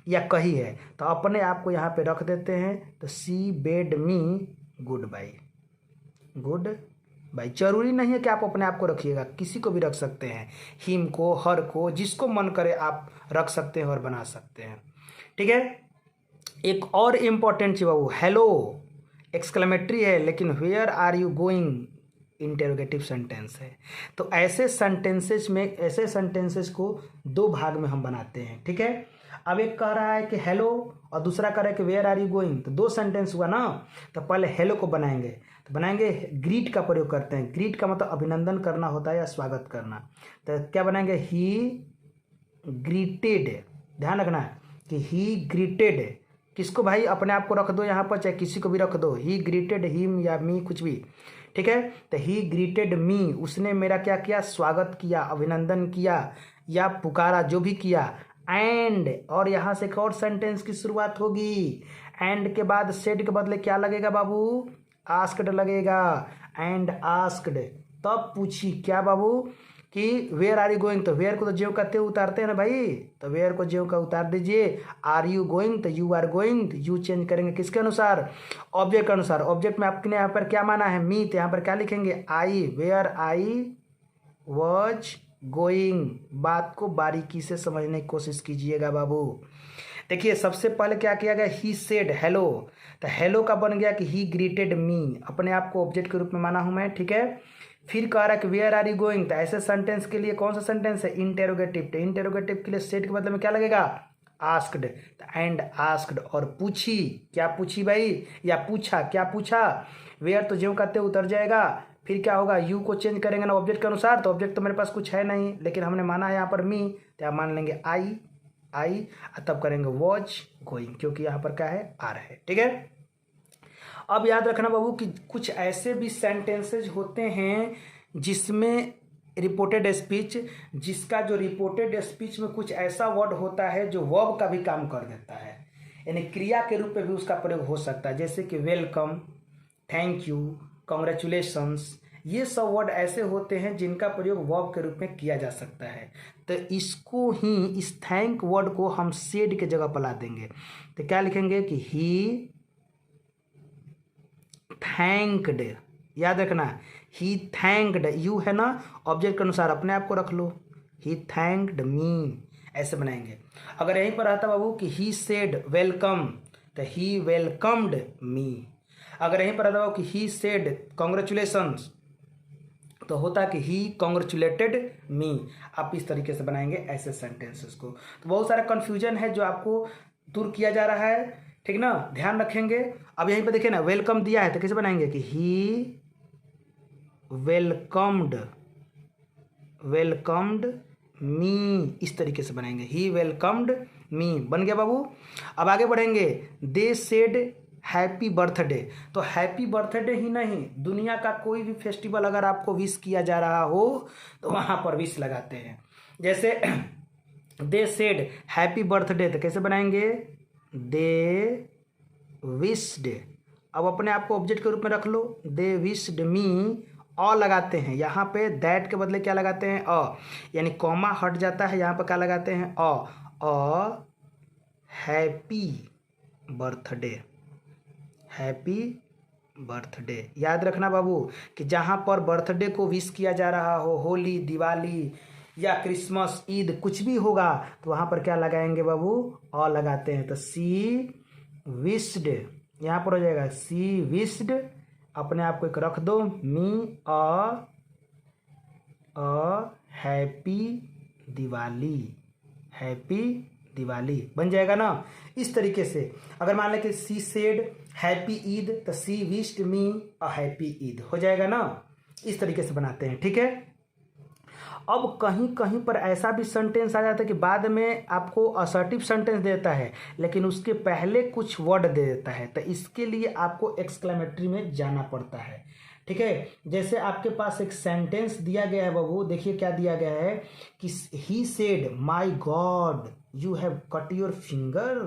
या कही है, तो अपने आप को यहाँ पे रख देते हैं, तो सी बेड मी गुड बाय, गुड बाय। जरूरी नहीं है कि आप अपने आप को रखिएगा, किसी को भी रख सकते हैं, हिम को, हर को, जिसको मन करे आप रख सकते हैं और बना सकते हैं, ठीक है। एक और इम्पॉर्टेंट चीज बाबू, हेलो एक्सक्लेमेटरी है लेकिन where are you going interrogative sentence है। तो ऐसे सेंटेंसेस को दो भाग में हम बनाते हैं, ठीक है। अब एक कह रहा है कि हेलो और दूसरा कह रहा है कि वेयर आर यू गोइंग, तो दो सेंटेंस हुआ ना, तो पहले हेलो को बनाएंगे, तो बनाएंगे ग्रीट का प्रयोग करते हैं। ग्रीट का मतलब अभिनंदन करना होता है या स्वागत करना, तो क्या बनाएंगे, ही ग्रीटेड, ध्यान रखना है कि ही ग्रीटेड, किसको भाई, अपने आप को रख दो यहाँ पर, चाहे किसी को भी रख दो, ही ग्रीटेड हिम या मी, कुछ भी, ठीक है। तो ही ग्रीटेड मी, उसने मेरा क्या किया, स्वागत किया, अभिनंदन किया या पुकारा, जो भी किया। एंड, और यहाँ से एक और सेंटेंस की शुरुआत होगी, एंड के बाद सेड के बदले क्या लगेगा बाबू, आस्क्ड लगेगा, एंड आस्क्ड। तब पूछी क्या बाबू कि वेयर आर यू गोइंग, तो वेयर को तो ज्यों का त्यों उतारते हैं ना भाई, तो वेयर को ज्यों का उतार दीजिए। आर यू गोइंग, तो you are going, you change करेंगे किसके अनुसार, ऑब्जेक्ट के अनुसार। ऑब्जेक्ट में आपने यहाँ पर क्या माना है, मी, तो यहाँ पर क्या लिखेंगे, आई, वेयर आई वॉज गोइंग। बात को बारीकी से समझने की कोशिश कीजिएगा बाबू। देखिए सबसे पहले क्या किया गया, ही सेड हेलो, तो हेलो का बन गया कि ही ग्रीटेड मी, अपने आप को ऑब्जेक्ट के रूप में माना हूं मैं, ठीक है। फिर कह रहा है कि वेयर आर यू गोइंग, तो ऐसे सेंटेंस के लिए कौन सा सेंटेंस है, इंटेरोगेटिव। तो इंटेरोगेटिव के लिए सेड के बदले में क्या लगेगा, आस्क्ड। एंड आस्क्ड, और पूछी, क्या पूछी भाई, या पूछा, क्या पूछा। वेयर तो ज्यों कहते उतर जाएगा, फिर क्या होगा, यू को चेंज करेंगे ना ऑब्जेक्ट के अनुसार। तो ऑब्जेक्ट तो मेरे पास कुछ है नहीं, लेकिन हमने माना है यहाँ पर मी, तो आप मान लेंगे आई, तब करेंगे वॉज गोइंग, क्योंकि यहाँ पर क्या है, आर है। ठीक है, अब याद रखना बाबू कि कुछ ऐसे भी सेंटेंसेज होते हैं जिसमें रिपोर्टेड स्पीच, जिसका जो रिपोर्टेड स्पीच में कुछ ऐसा वर्ड होता है जो वर्ब का भी काम कर देता है, यानी क्रिया के रूप में भी उसका प्रयोग हो सकता है। जैसे कि वेलकम, थैंक यू, कॉन्ग्रेचुलेशंस, ये सब वर्ड ऐसे होते हैं जिनका प्रयोग वर्ब के रूप में किया जा सकता है। तो इसको ही, इस थैंक वर्ड को हम सेड के जगह पर ला देंगे। तो क्या लिखेंगे कि ही थैंक्ड, याद रखना, ही थैंक्ड, यू है ना ऑब्जेक्ट के अनुसार, अपने आप को रख लो, ही थैंक्ड मी, ऐसे बनाएंगे। अगर यहीं पर आता बाबू कि ही सेड वेलकम, तो ही वेलकम्ड मी। अगर यहीं पर आता बाबू कि ही सेड कॉन्ग्रेचुलेशंस, तो होता कि ही कॉन्ग्रेचुलेटेड मी। आप इस तरीके से बनाएंगे ऐसे सेंटेंसेस को। तो बहुत सारा कन्फ्यूजन है जो आपको दूर किया जा रहा है, ठीक ना, ध्यान रखेंगे। अब यहीं पे देखिए ना, वेलकम दिया है तो कैसे बनाएंगे कि ही वेलकम्ड मी, इस तरीके से बनाएंगे, ही वेलकम्ड मी, बन गया बाबू। अब आगे बढ़ेंगे, दे सेड हैप्पी बर्थडे। तो हैप्पी बर्थडे ही नहीं, दुनिया का कोई भी फेस्टिवल अगर आपको विश किया जा रहा हो तो वहां पर विश लगाते हैं। जैसे दे सेड हैप्पी बर्थडे, तो कैसे बनाएंगे, दे विश्ड, अब अपने आप को ऑब्जेक्ट के रूप में रख लो, दे विश्ड मी, अ लगाते हैं यहाँ पे, दैट के बदले क्या लगाते हैं, अ, यानी कॉमा हट जाता है, यहाँ पर क्या लगाते हैं, a happy birthday, happy birthday. याद रखना बाबू कि जहाँ पर बर्थडे को विश किया जा रहा हो, होली, दिवाली या क्रिसमस, ईद, कुछ भी होगा, तो वहाँ पर क्या लगाएंगे बाबू, अ लगाते हैं। तो सी विश्ड, यहाँ पर हो जाएगा सी विश्ड, अपने आप को एक रख दो, me a happy Diwali, happy Diwali बन जाएगा ना। इस तरीके से अगर मान लें कि सी सेड हैप्पी ईद, तो she wished me a happy Eid हो जाएगा ना। इस तरीके से बनाते हैं, ठीक है। अब कहीं कहीं पर ऐसा भी सेंटेंस आ जाता है कि बाद में आपको असर्टिव सेंटेंस देता है, लेकिन उसके पहले कुछ वर्ड दे देता है, तो इसके लिए आपको एक्सक्लेमेटरी में जाना पड़ता है, ठीक है। जैसे आपके पास एक सेंटेंस दिया गया है बाबू, देखिए क्या दिया गया है कि he said my God you have cut your finger.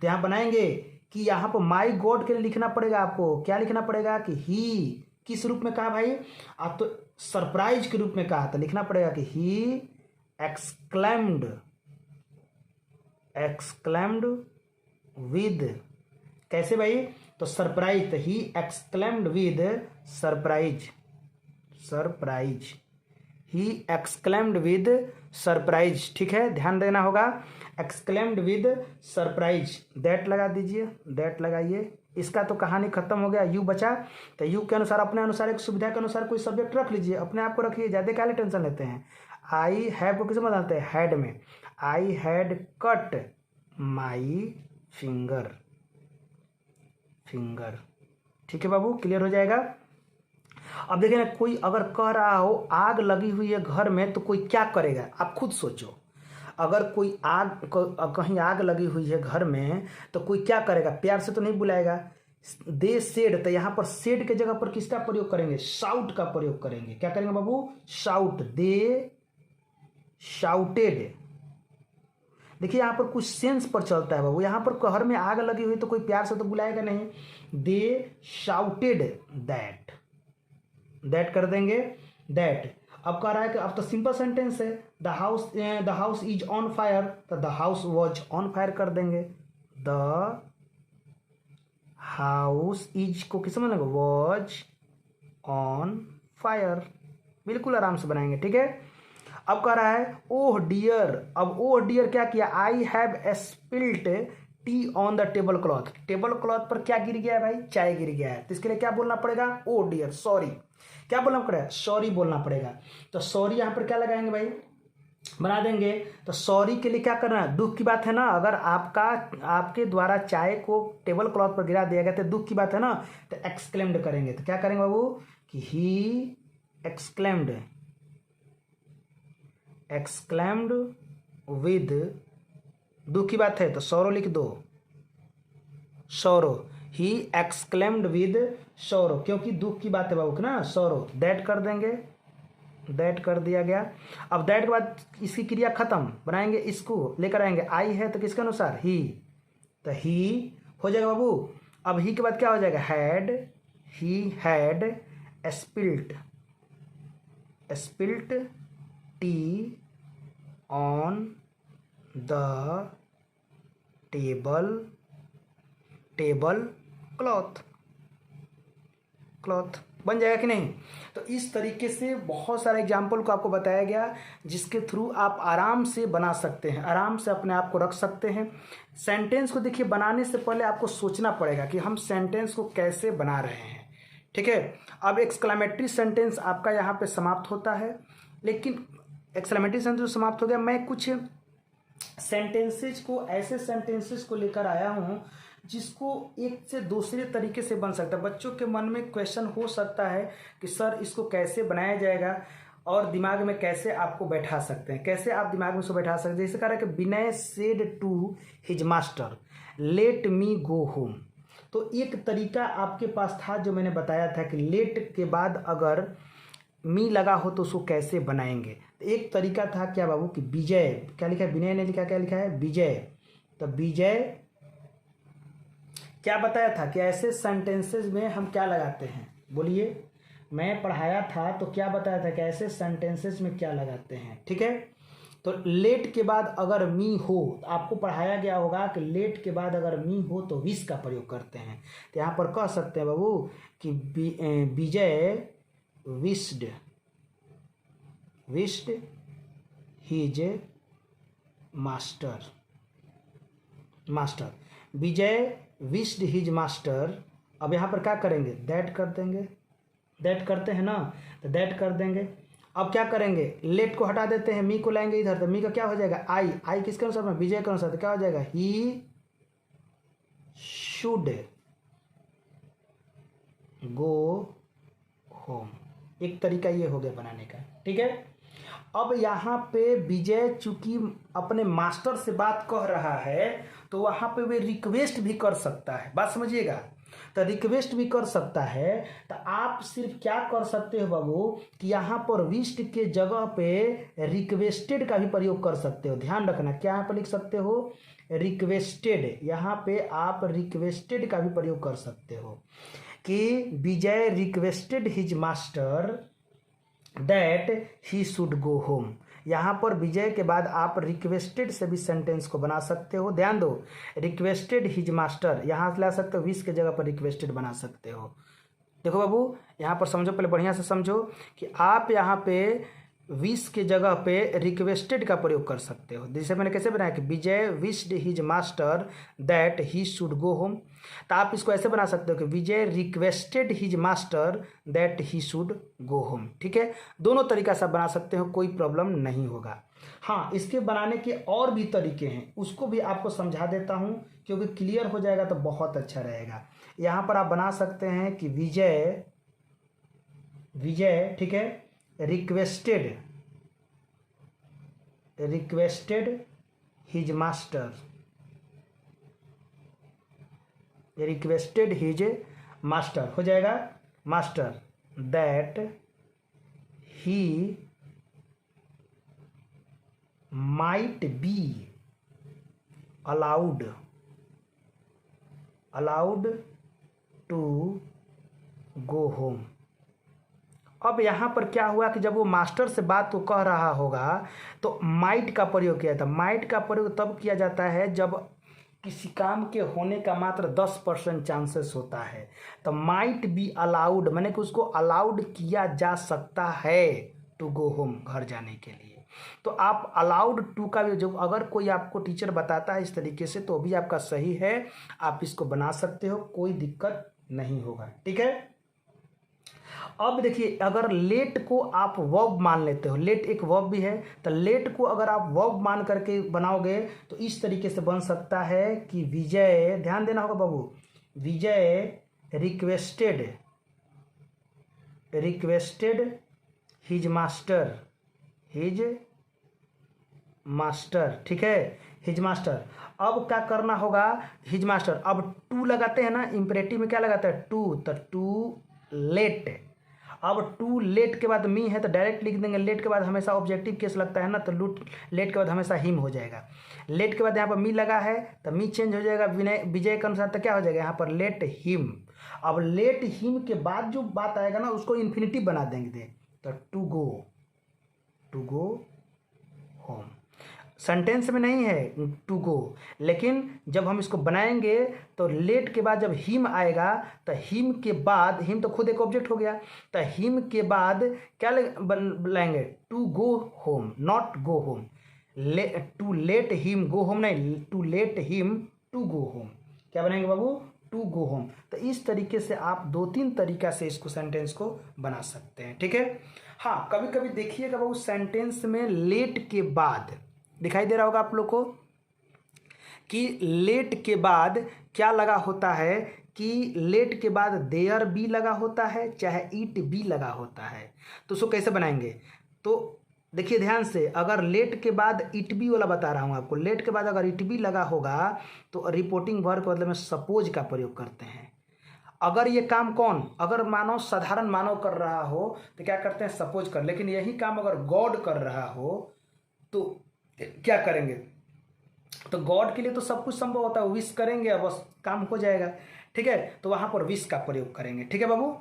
तो यहाँ बनाएंगे कि यहाँ पर माय गॉड के लिए लिखना पड़ेगा, आपको क्या लिखना पड़ेगा कि ही किस रूप में कहा भाई, आप तो सरप्राइज के रूप में कहा, तो लिखना पड़ेगा कि ही एक्सक्लेम्ड विद, कैसे भाई, तो सरप्राइज, तो he exclaimed with surprise, he exclaimed with surprise, ठीक है, ध्यान देना होगा, एक्सक्लेम्ड विद सरप्राइज। दैट लगा दीजिए, दैट लगाइए, इसका तो कहानी खत्म हो गया, यू बचा। तो यू के अनुसार अपने अनुसार एक सुविधा के अनुसार कोई सब्जेक्ट रख लीजिए, अपने आप को रखिए, ज़्यादा क्या टेंशन लेते हैं। आई हैव को किस में डालते हैं, हैड में, I had cut my finger, ठीक है बाबू, क्लियर हो जाएगा। अब देखिए ना, कोई अगर कह रहा हो आग लगी हुई है घर में, तो कोई क्या करेगा, आप खुद सोचो। अगर कोई कहीं आग लगी हुई है घर में, तो कोई क्या करेगा, प्यार से तो नहीं बुलाएगा। दे सेड, तो यहाँ पर सेड के जगह पर किसका प्रयोग करेंगे, शाउट का प्रयोग करेंगे। क्या करेंगे बाबू, शाउट, दे शाउटेड। देखिए यहाँ पर कुछ सेंस पर चलता है बाबू, यहाँ पर घर में आग लगी हुई तो कोई प्यार से तो बुलाएगा नहीं, दे शाउटेड दैट कर देंगे, दैट। अब कह रहा है कि अब तो सिंपल सेंटेंस है, the house is on fire, तो the house was on fire कर देंगे, द हाउस इज को किस में लगेगा, वॉज ऑन फायर, बिल्कुल आराम से बनाएंगे, ठीक है। अब कह रहा है ओह डियर, अब ओह डियर क्या किया, I have spilt T on the table cloth. Table cloth पर क्या गिर गया है भाई? चाय गिर गया है। तो इसके लिए क्या बोलना पड़ेगा? ओ डियर, सॉरी। क्या बोलना पड़ेगा? सॉरी बोलना पड़ेगा। तो सॉरी यहाँ पर क्या लगाएंगे भाई? बना देंगे। तो सॉरी के लिए क्या करना है? दुख की बात है ना, अगर आपके द्वारा चाय को टेबल क्लॉथ पर गिरा दिया गया तो दुख की बात है ना, तो एक्सक्लेम्ड करेंगे। तो क्या करेंगे बाबू कि ही एक्सक्लेम्ड विद, दुख की बात है तो सौरो लिख दो, sorrow. He exclaimed with sorrow, क्योंकि दुख की बात है बाबू ना, सौरो। दैट कर देंगे, दैट कर दिया गया। अब दैट के बाद इसकी क्रिया खत्म, बनाएंगे इसको, लेकर आएंगे आई है तो किसके अनुसार? ही। तो ही हो जाएगा बाबू। अब ही के बाद क्या हो जाएगा? Had, he had spilt T on the table cloth. बन जाएगा कि नहीं? तो इस तरीके से बहुत सारे एग्जाम्पल को आपको बताया गया, जिसके थ्रू आप आराम से बना सकते हैं, आराम से अपने आप को रख सकते हैं। सेंटेंस को देखिए, बनाने से पहले आपको सोचना पड़ेगा कि हम सेंटेंस को कैसे बना रहे हैं। ठीक है, अब एक्सक्लेमेटरी सेंटेंस आपका यहाँ पे समाप्त होता है, लेकिन एक्सक्लेमेटरी सेंटेंस समाप्त हो गया। मैं कुछ सेंटेंसेज को, ऐसे सेंटेंसेस को लेकर आया हूँ जिसको एक से दूसरे तरीके से बन सकता है। बच्चों के मन में क्वेश्चन हो सकता है कि सर इसको कैसे बनाया जाएगा और दिमाग में कैसे आपको बैठा सकते हैं, कैसे आप दिमाग में उसको बैठा सकते हैं। जैसे कह रहा है कि Vinay said to his master let me go home. तो एक तरीका आपके पास था जो मैंने बताया था कि लेट के बाद अगर मी लगा हो तो उसको कैसे बनाएंगे। तो एक तरीका था क्या बाबू कि विजय, क्या लिखा है? विनय ने लिखा, क्या लिखा है? विजय। तो विजय क्या बताया था कि ऐसे सेंटेंसेस में हम क्या लगाते हैं? बोलिए, मैं पढ़ाया था तो क्या बताया था कि ऐसे सेंटेंसेस में क्या लगाते हैं। ठीक है, तो लेट के बाद अगर मी हो, तो आपको पढ़ाया गया होगा कि लेट के बाद अगर मी हो तो विश का प्रयोग करते हैं। तो यहाँ पर कह सकते हैं बाबू कि विजय विश्ड हिज मास्टर। विजय विश्ड हिज मास्टर। अब यहाँ पर क्या करेंगे? दैट कर देंगे, दैट करते हैं ना, तो दैट कर देंगे। अब क्या करेंगे? लेट को हटा देते हैं, मी को लाएंगे इधर, तो मी का क्या हो जाएगा? आई किसके अनुसार में? विजय के अनुसार। तो क्या हो जाएगा? ही शुड गो होम। एक तरीका ये हो गया बनाने का। ठीक है, अब यहाँ पे विजय चूंकि अपने मास्टर से बात कह रहा है तो वहाँ पे वे रिक्वेस्ट भी कर सकता है। बात समझिएगा, तो रिक्वेस्ट भी कर सकता है। तो आप सिर्फ क्या कर सकते हो बाबू कि यहाँ पर विश्ड के जगह पे रिक्वेस्टेड का भी प्रयोग कर सकते हो। ध्यान रखना, क्या यहाँ पर लिख सकते हो? रिक्वेस्टेड। यहाँ पे आप रिक्वेस्टेड का भी प्रयोग कर सकते हो कि Vijay requested his master that he should go home. यहाँ पर विजय के बाद आप रिक्वेस्टेड से भी सेंटेंस को बना सकते हो। ध्यान दो, रिक्वेस्टेड हिज मास्टर यहाँ से ला सकते हो, विश के जगह पर रिक्वेस्टेड बना सकते हो। देखो बाबू, यहाँ पर समझो, पहले बढ़िया से समझो कि आप यहाँ पे विश के जगह पे रिक्वेस्टेड का प्रयोग कर सकते हो। जैसे मैंने कैसे बनाया कि Vijay wished his master that he should go home. तो आप इसको ऐसे बना सकते हो कि Vijay requested his master that he should go home. ठीक है, दोनों तरीका से बना सकते हो, कोई प्रॉब्लम नहीं होगा। हाँ, इसके बनाने के और भी तरीके हैं, उसको भी आपको समझा देता हूँ, क्योंकि क्लियर हो जाएगा तो बहुत अच्छा रहेगा। यहाँ पर आप बना सकते हैं कि विजय, ठीक है, रिक्वेस्टेड हिज मास्टर, हो जाएगा master that he might be allowed to go home. अब यहाँ पर क्या हुआ कि जब वो मास्टर से बात को कह रहा होगा तो माइट का प्रयोग किया था। माइट का प्रयोग तब किया जाता है जब किसी काम के होने का मात्र 10% चांसेस होता है। तो माइट बी अलाउड, मैंने कि उसको अलाउड किया जा सकता है टू गो होम, घर जाने के लिए। तो आप अलाउड टू का भी जो अगर कोई आपको टीचर बताता है इस तरीके से तो भी आपका सही है, आप इसको बना सकते हो, कोई दिक्कत नहीं होगा। ठीक है। अब देखिए अगर लेट को आप वर्ब मान लेते हो, लेट एक वर्ब भी है, तो लेट को अगर आप वर्ब मान करके बनाओगे तो इस तरीके से बन सकता है कि विजय, ध्यान देना होगा बाबू, विजय रिक्वेस्टेड हिज मास्टर, ठीक है, हिज मास्टर। अब क्या करना होगा, हिज मास्टर, अब टू लगाते हैं ना, इंपरेटिव में क्या लगाते हैं, टू, तो टू लेट। अब टू लेट के बाद मी है तो डायरेक्ट लिख देंगे, लेट के बाद हमेशा ऑब्जेक्टिव केस लगता है ना, तो लेट के बाद हमेशा हिम हो जाएगा। लेट के बाद यहाँ पर मी लगा है तो मी चेंज हो जाएगा विजय के अनुसार, तो क्या हो जाएगा यहाँ पर लेट हिम। अब लेट हिम के बाद जो बात आएगा ना उसको इन्फिनिटिव बना देंगे, तो टू गो होम। सेंटेंस में नहीं है टू गो, लेकिन जब हम इसको बनाएंगे तो लेट के बाद जब हिम आएगा तो हिम के बाद, हिम तो खुद एक ऑब्जेक्ट हो गया, तो हिम के बाद क्या लाएंगे, to go home, not go home. To let him go home नहीं, to let him to go home. क्या बनाएंगे बाबू, टू गो होम। तो इस तरीके से आप 2-3 तरीका से इसको सेंटेंस को बना सकते हैं। ठीक है। हाँ, कभी कभी देखिएगा बाबू सेंटेंस में लेट के बाद दिखाई दे रहा होगा आप लोग को कि लेट के बाद क्या लगा होता है, कि लेट के बाद देयर भी लगा होता है, चाहे इट भी लगा होता है। तो उसको कैसे बनाएंगे, तो देखिए ध्यान से, अगर लेट के बाद इट बी वाला बता रहा हूँ आपको, लेट के बाद अगर इट बी लगा होगा तो रिपोर्टिंग वर्ब के बदले में सपोज का प्रयोग करते हैं। अगर ये काम कौन, अगर मानव साधारण मानव कर रहा हो तो क्या करते हैं, सपोज कर, लेकिन यही काम अगर गॉड कर रहा हो तो क्या करेंगे, तो गॉड के लिए तो सब कुछ संभव होता है, विश करेंगे और बस काम हो जाएगा। ठीक है, तो वहां पर विश का प्रयोग करेंगे। ठीक है बाबू,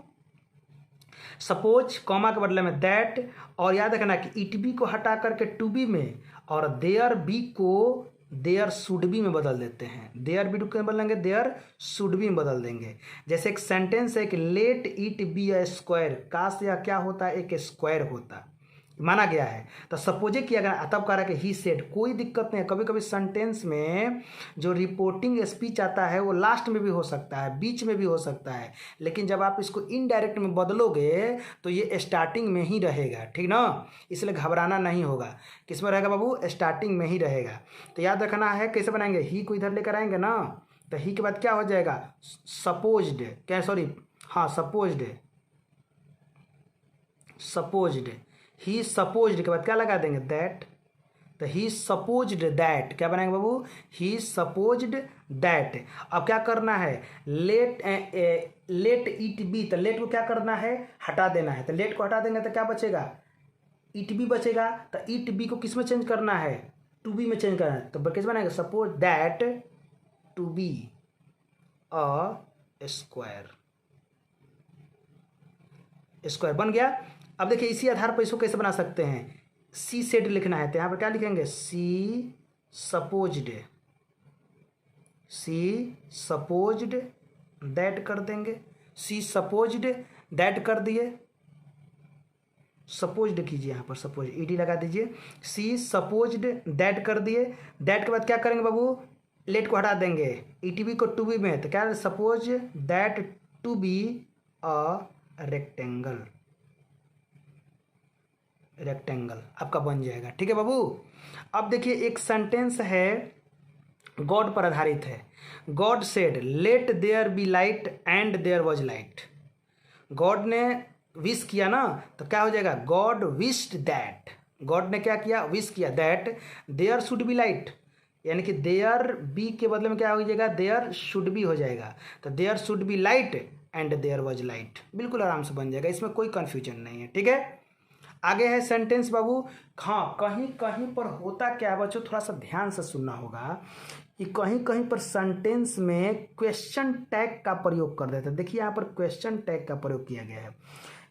सपोज कॉमा के बदले में दैट, और याद रखना कि इट बी को हटा करके टू बी में और देयर बी को देयर शुड बी में बदल देते हैं, देयर बी को बदलेंगे देयर शुड बी में बदल देंगे। जैसे एक सेंटेंस है कि let it be a square, काश या क्या होता है, एक स्क्वायर होता माना गया है, तो सपोजे किया गया, तब कह रहा है कि ही सेड, कोई दिक्कत नहीं है। कभी कभी सेंटेंस में जो रिपोर्टिंग स्पीच आता है वो लास्ट में भी हो सकता है, बीच में भी हो सकता है, लेकिन जब आप इसको इनडायरेक्ट में बदलोगे तो ये स्टार्टिंग में ही रहेगा। ठीक ना, इसलिए घबराना नहीं होगा। किस में रहेगा बाबू, स्टार्टिंग में ही रहेगा। तो याद रखना है कैसे बनाएंगे, ही को इधर लेकर आएंगे ना, तो ही के बाद क्या हो जाएगा, सपोज्ड, क्या सॉरी, हाँ सपोज्ड, ही सपोज्ड के बाद क्या लगा देंगे, दैट, तो ही सपोज्ड दैट, क्या बनाएंगे बाबू, ही सपोज्ड दैट। अब क्या करना है, लेट इट बी, तो लेट को क्या करना है, हटा देना है, तो लेट को हटा देंगे तो क्या बचेगा, इट बी बचेगा। तो इट बी को किस में चेंज करना है, टू बी में चेंज करना है, तो कैसे बनाएंगे, suppose that to be a square बन गया। अब देखिए इसी आधार पर इसको कैसे बना सकते हैं, सी सेड लिखना है तो यहाँ पर क्या लिखेंगे, सी सपोज्ड दैट कर देंगे, सी सपोज्ड दैट कर दिए, सपोज्ड कीजिए, यहाँ पर सपोज ईडी लगा दीजिए, सी सपोज्ड दैट कर दिए। दैट के बाद क्या करेंगे बाबू, लेट को हटा देंगे, ईटीबी को टू बी में, तो क्या, suppose that to be a rectangle आपका बन जाएगा। ठीक है बाबू। अब देखिए एक सेंटेंस है गॉड पर आधारित है, God said let there be light and there was light. God ने विश किया ना, तो क्या हो जाएगा, गॉड विश्ड दैट, गॉड ने क्या किया, विश किया, that there should be light, यानी कि देयर बी के बदले में क्या हो जाएगा, देयर शुड बी हो जाएगा, तो there should be light and there was light, बिल्कुल आराम से बन जाएगा, इसमें कोई कंफ्यूजन नहीं है। ठीक है, आगे है सेंटेंस बाबू। हाँ, कहीं कहीं पर होता क्या है बच्चों, थोड़ा सा ध्यान से सुनना होगा कि कहीं कहीं पर सेंटेंस में क्वेश्चन टैग का प्रयोग कर देते हैं। देखिए यहाँ पर क्वेश्चन टैग का प्रयोग किया गया है,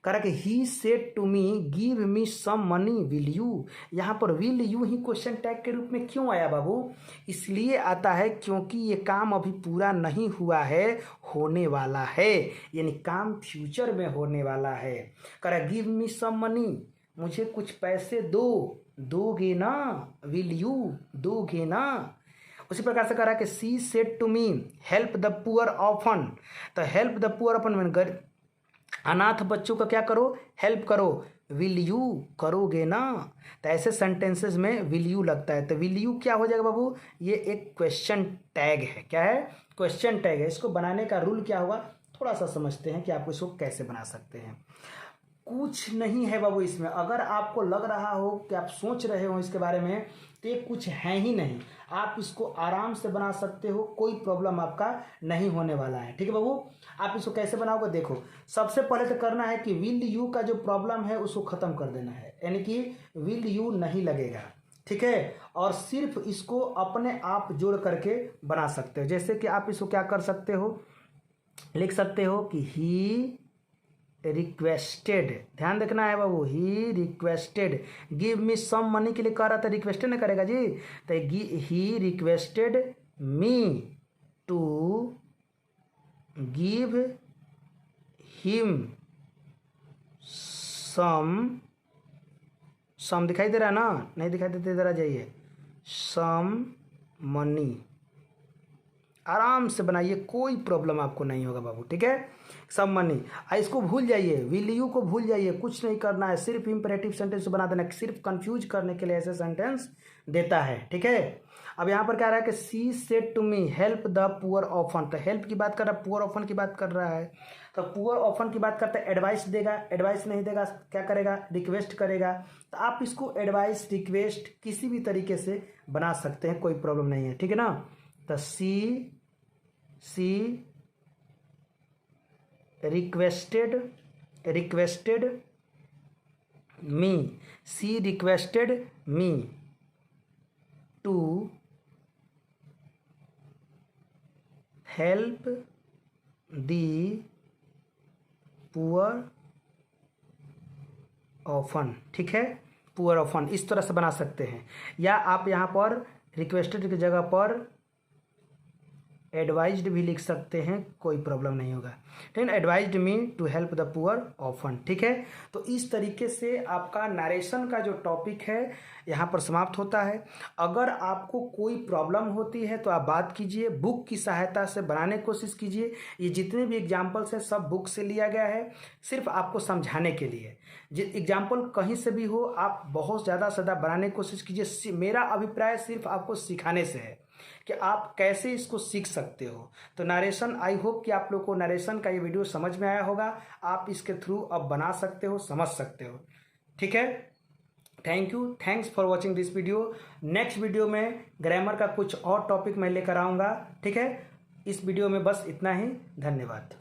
कह रहा कि he said to me give me some money will you. यहाँ पर विल यू ही क्वेश्चन टैग के रूप में क्यों आया बाबू, इसलिए आता है क्योंकि ये काम अभी पूरा नहीं हुआ है, होने वाला है, यानी काम फ्यूचर में होने वाला है। कह रहा गिव मी सम मनी, मुझे कुछ पैसे दो, दोगे ना, विल यू, दोगे ना। उसी प्रकार से कह रहा है कि she said to me help the poor orphan, तो हेल्प द पुअर ऑफन मैंने अनाथ बच्चों का क्या करो, हेल्प करो। विल यू, करोगे ना, तो ऐसे सेंटेंसेस में विल यू लगता है। तो विल यू क्या हो जाएगा बाबू, ये एक क्वेश्चन टैग है। क्या है, क्वेश्चन टैग है। इसको बनाने का रूल क्या होगा, थोड़ा सा समझते हैं कि आप इसको कैसे बना सकते हैं। कुछ नहीं है बाबू इसमें, अगर आपको लग रहा हो कि आप सोच रहे हो इसके बारे में तो ये कुछ है ही नहीं। आप इसको आराम से बना सकते हो, कोई प्रॉब्लम आपका नहीं होने वाला है। ठीक है बाबू, आप इसको कैसे बनाओगे देखो। सबसे पहले तो करना है कि विल यू का जो प्रॉब्लम है उसको ख़त्म कर देना है, यानी कि विल यू नहीं लगेगा। ठीक है, और सिर्फ इसको अपने आप जोड़ करके बना सकते हो। जैसे कि आप इसको क्या कर सकते हो, लिख सकते हो कि ही रिक्वेस्टेड, ध्यान देखना है बाबू, he requested give me some money के लिए कह रहा था, रिक्वेस्टेड नहीं करेगा जी। तो he requested me to give him some दिखाई दे रहा है ना, नहीं दिखाई देते, इधर आ जाइए, सम मनी। आराम से बनाइए, कोई प्रॉब्लम आपको नहीं होगा बाबू। ठीक है, सब मनी। इसको भूल जाइए, विल यू को भूल जाइए, कुछ नहीं करना है, सिर्फ इंपेरेटिव सेंटेंस बना देना, सिर्फ कंफ्यूज करने के लिए ऐसे सेंटेंस देता है। ठीक है, अब यहाँ पर क्या रहा है कि she said to me help the poor orphan, तो हेल्प की बात कर रहा है, पुअर ऑफन की बात कर रहा है। तो पुअर ऑफन की बात करते हैं, एडवाइस देगा, एडवाइस नहीं देगा क्या करेगा, रिक्वेस्ट करेगा। तो आप इसको एडवाइस, रिक्वेस्ट किसी भी तरीके से बना सकते हैं, कोई प्रॉब्लम नहीं है। ठीक है ना, तो she requested me, she requested me to help the poor orphan. ठीक है, पुअर ऑफन इस तरह से बना सकते हैं, या आप यहाँ पर रिक्वेस्टेड की जगह पर एडवाइज्ड भी लिख सकते हैं, कोई प्रॉब्लम नहीं होगा। ठीक है, advised me to help the poor orphan. ठीक है, तो इस तरीके से आपका नरेशन का जो टॉपिक है यहाँ पर समाप्त होता है। अगर आपको कोई प्रॉब्लम होती है तो आप बात कीजिए, बुक की सहायता से बनाने की कोशिश कीजिए। ये जितने भी एग्जाम्पल्स हैं सब बुक से लिया गया है, सिर्फ आपको समझाने के लिए। एग्जाम्पल कहीं से भी हो, आप बहुत ज़्यादा से ज़्यादा बनाने की कोशिश कीजिए। मेरा अभिप्राय सिर्फ आपको सिखाने से है कि आप कैसे इसको सीख सकते हो। तो नरेशन, आई होप कि आप लोग को नरेशन का ये वीडियो समझ में आया होगा। आप इसके थ्रू अब बना सकते हो, समझ सकते हो। ठीक है, thank you, thanks for watching this video. Next video में ग्रामर का कुछ और टॉपिक मैं लेकर आऊँगा। ठीक है, इस वीडियो में बस इतना ही, धन्यवाद।